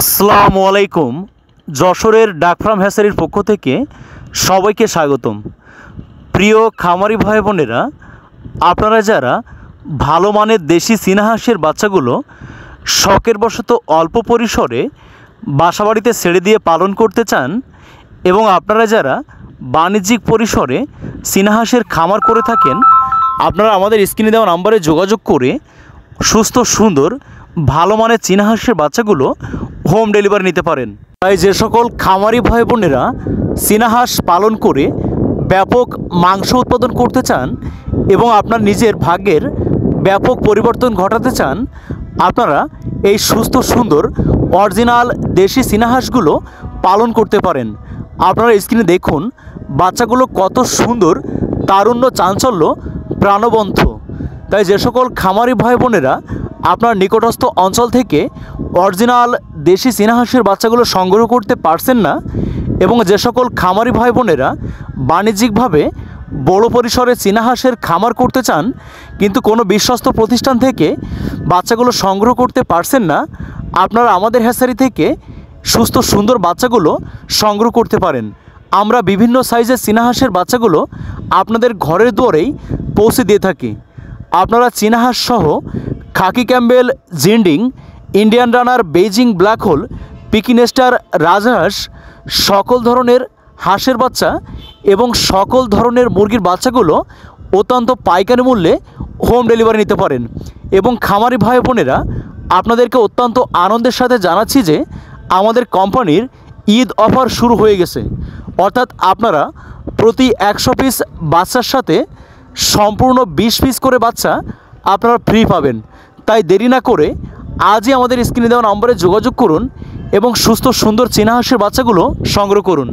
আসসালামু আলাইকুম। যশোরের ডাক ফার্ম হ্যাচারির পক্ষ থেকে সবাইকে স্বাগতম। প্রিয় খামারি ভাই বোনেরা, আপনারা যারা ভালো মানের দেশি চীনা হাঁসের বাচ্চাগুলো শখের বশত অল্প পরিসরে বাসাবাড়িতে ছেড়ে দিয়ে পালন করতে চান এবং আপনারা যারা বাণিজ্যিক পরিসরে চীনা হাঁসের খামার করে থাকেন, আপনারা আমাদের স্ক্রিনে দেওয়া নম্বরে যোগাযোগ করে সুস্থ সুন্দর ভালো মানের চীনা হাঁসের বাচ্চাগুলো হোম ডেলিভারি নিতে পারেন। তাই যে সকল খামারি ভাই বোনেরা চীনা হাঁস পালন করে ব্যাপক মাংস উৎপাদন করতে চান এবং আপনার নিজের ভাগ্যের ব্যাপক পরিবর্তন ঘটাতে চান, আপনারা এই সুস্থ সুন্দর অরিজিনাল দেশি চীনা হাঁসগুলো পালন করতে পারেন। আপনারা স্ক্রিনে দেখুন বাচ্চাগুলো কত সুন্দর, তারুণ্য, চাঞ্চল্য, প্রাণবন্ত। তাই যে সকল খামারি ভাই বোনেরা আপনার নিকটস্থ অঞ্চল থেকে অরিজিনাল দেশি চীনা হাঁসের বাচ্চাগুলো সংগ্রহ করতে পারছেন না এবং যে সকল খামারি ভাই বোনেরা বাণিজ্যিকভাবে বড় পরিসরে চীনা হাঁসের খামার করতে চান কিন্তু কোনো বিশ্বস্ত প্রতিষ্ঠান থেকে বাচ্চাগুলো সংগ্রহ করতে পারছেন না, আপনারা আমাদের হ্যাচারি থেকে সুস্থ সুন্দর বাচ্চাগুলো সংগ্রহ করতে পারেন। আমরা বিভিন্ন সাইজের চীনা হাঁসের বাচ্চাগুলো আপনাদের ঘরের দুয়ারেই পৌঁছে দিয়ে থাকি। আপনারা চীনা হাঁস সহ khaki Campbell, Jinding, Indian runner, Beijing black hole, পিকিনেস্টার, রাজহাঁস, সকল ধরনের হাঁসের বাচ্চা এবং সকল ধরনের মুরগির বাচ্চাগুলো অত্যন্ত পাইকারি মূল্যে হোম ডেলিভারি নিতে পারেন। এবং খামারি ভাই বোনেরা, আপনাদেরকে অত্যন্ত আনন্দের সাথে জানাচ্ছি যে আমাদের কোম্পানির ঈদ অফার শুরু হয়ে গেছে। অর্থাৎ আপনারা প্রতি 100 পিস বাচ্চার সাথে সম্পূর্ণ 20 পিস করে বাচ্চা আপনারা ফ্রি পাবেন। তাই দেরি না করে আজই আমাদের স্ক্রিনে দেওয়া নম্বরে যোগাযোগ করুন এবং সুস্থ সুন্দর চীনা হাঁসের বাচ্চাগুলো সংগ্রহ করুন।